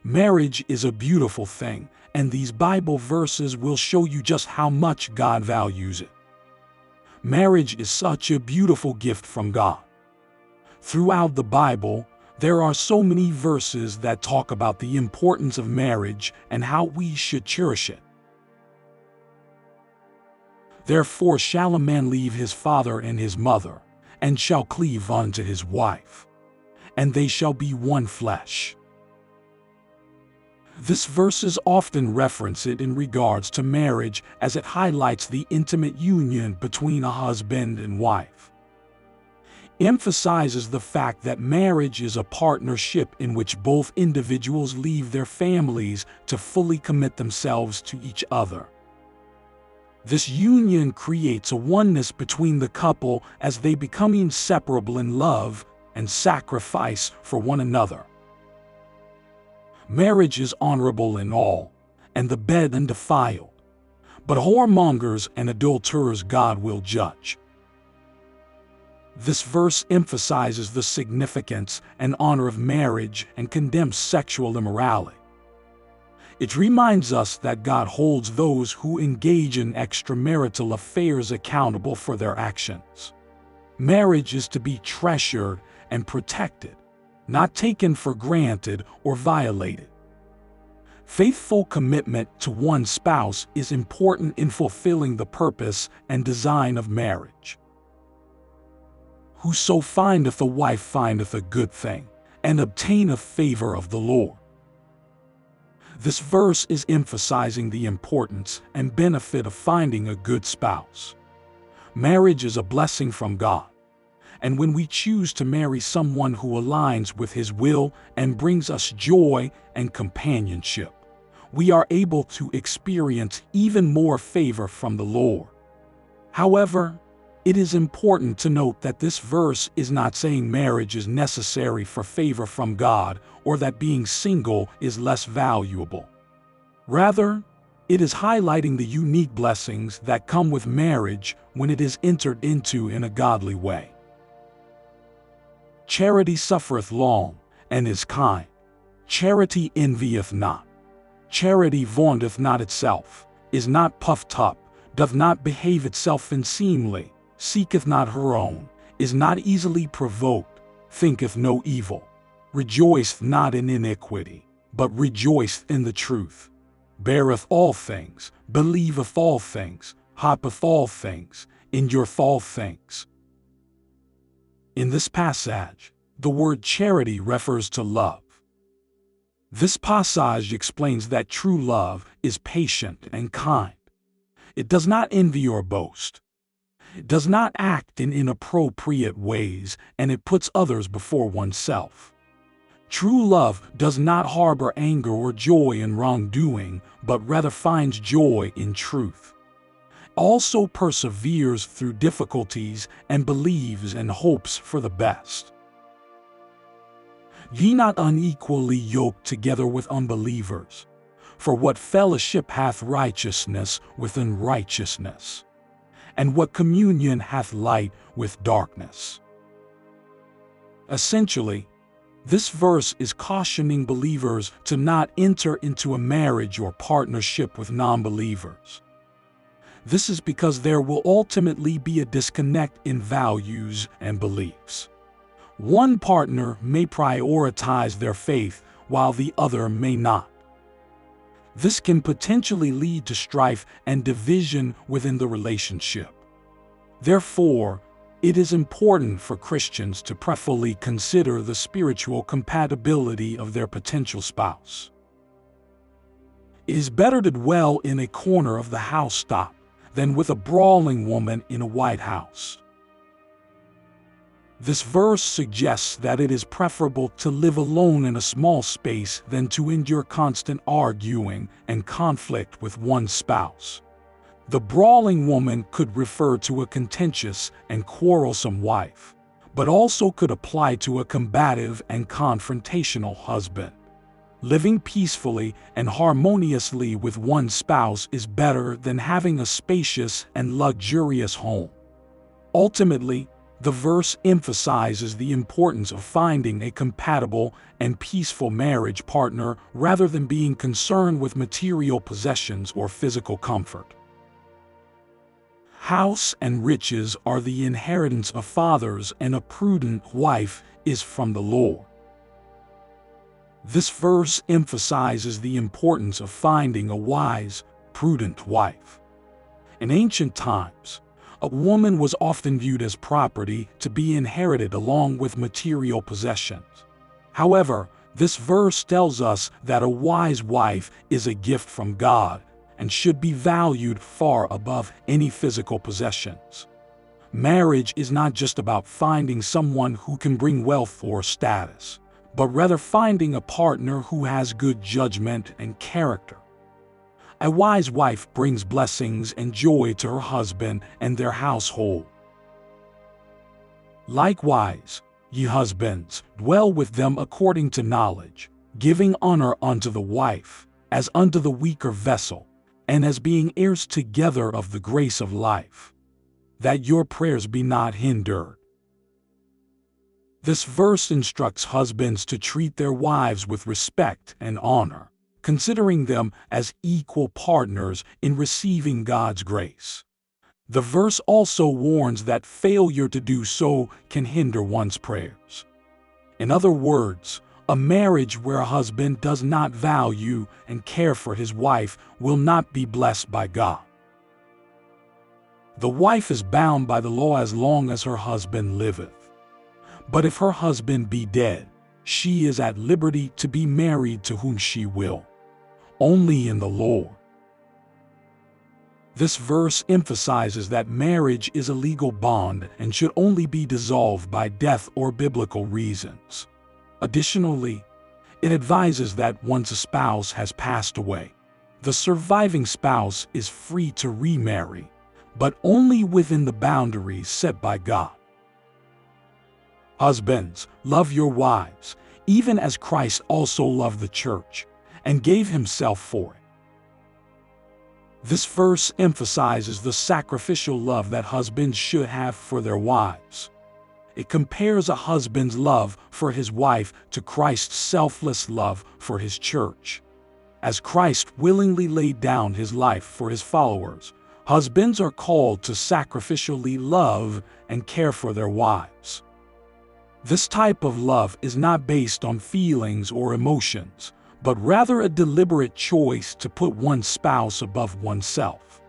Marriage is a beautiful thing, and these Bible verses will show you just how much God values it. Marriage is such a beautiful gift from God. Throughout the Bible, there are so many verses that talk about the importance of marriage and how we should cherish it. Therefore shall a man leave his father and his mother, and shall cleave unto his wife, and they shall be one flesh. This verse is often referenced in regards to marriage as it highlights the intimate union between a husband and wife. It emphasizes the fact that marriage is a partnership in which both individuals leave their families to fully commit themselves to each other. This union creates a oneness between the couple as they become inseparable in love and sacrifice for one another. Marriage is honorable in all, and the bed undefiled, but whoremongers and adulterers God will judge. This verse emphasizes the significance and honor of marriage and condemns sexual immorality. It reminds us that God holds those who engage in extramarital affairs accountable for their actions. Marriage is to be treasured and protected, not taken for granted or violated. Faithful commitment to one spouse is important in fulfilling the purpose and design of marriage. Whoso findeth a wife findeth a good thing, and obtaineth favor of the Lord. This verse is emphasizing the importance and benefit of finding a good spouse. Marriage is a blessing from God, and when we choose to marry someone who aligns with His will and brings us joy and companionship, we are able to experience even more favor from the Lord. However, it is important to note that this verse is not saying marriage is necessary for favor from God or that being single is less valuable. Rather, it is highlighting the unique blessings that come with marriage when it is entered into in a godly way. Charity suffereth long, and is kind. Charity envieth not. Charity vaunteth not itself, is not puffed up, doth not behave itself unseemly, seeketh not her own, is not easily provoked, thinketh no evil, rejoiceth not in iniquity, but rejoiceth in the truth, beareth all things, believeth all things, hopeth all things, endureth all things. In this passage, the word charity refers to love. This passage explains that true love is patient and kind. It does not envy or boast. It does not act in inappropriate ways, and it puts others before oneself. True love does not harbor anger or joy in wrongdoing, but rather finds joy in truth. Also perseveres through difficulties and believes and hopes for the best. Ye not unequally yoked together with unbelievers, for what fellowship hath righteousness with unrighteousness? And what communion hath light with darkness? Essentially, this verse is cautioning believers to not enter into a marriage or partnership with non-believers. This is because there will ultimately be a disconnect in values and beliefs. One partner may prioritize their faith while the other may not. This can potentially lead to strife and division within the relationship. Therefore, it is important for Christians to prayerfully consider the spiritual compatibility of their potential spouse. It is better to dwell in a corner of the housetop than with a brawling woman in a White House. This verse suggests that it is preferable to live alone in a small space than to endure constant arguing and conflict with one spouse. The brawling woman could refer to a contentious and quarrelsome wife, but also could apply to a combative and confrontational husband. Living peacefully and harmoniously with one spouse is better than having a spacious and luxurious home. Ultimately, The verse emphasizes the importance of finding a compatible and peaceful marriage partner rather than being concerned with material possessions or physical comfort. House and riches are the inheritance of fathers, and a prudent wife is from the Lord. This verse emphasizes the importance of finding a wise, prudent wife. In ancient times, a woman was often viewed as property to be inherited along with material possessions. However, this verse tells us that a wise wife is a gift from God and should be valued far above any physical possessions. Marriage is not just about finding someone who can bring wealth or status, but rather finding a partner who has good judgment and character. A wise wife brings blessings and joy to her husband and their household. Likewise, ye husbands, dwell with them according to knowledge, giving honor unto the wife, as unto the weaker vessel, and as being heirs together of the grace of life, that your prayers be not hindered. This verse instructs husbands to treat their wives with respect and honor, considering them as equal partners in receiving God's grace. The verse also warns that failure to do so can hinder one's prayers. In other words, a marriage where a husband does not value and care for his wife will not be blessed by God. The wife is bound by the law as long as her husband liveth. But if her husband be dead, she is at liberty to be married to whom she will, only in the Lord. This verse emphasizes that marriage is a legal bond and should only be dissolved by death or biblical reasons. Additionally, it advises that once a spouse has passed away, the surviving spouse is free to remarry, but only within the boundaries set by God. Husbands, love your wives, even as Christ also loved the church and gave himself for it. This verse emphasizes the sacrificial love that husbands should have for their wives. It compares a husband's love for his wife to Christ's selfless love for his church. As Christ willingly laid down his life for his followers, husbands are called to sacrificially love and care for their wives. This type of love is not based on feelings or emotions, but rather a deliberate choice to put one's spouse above oneself.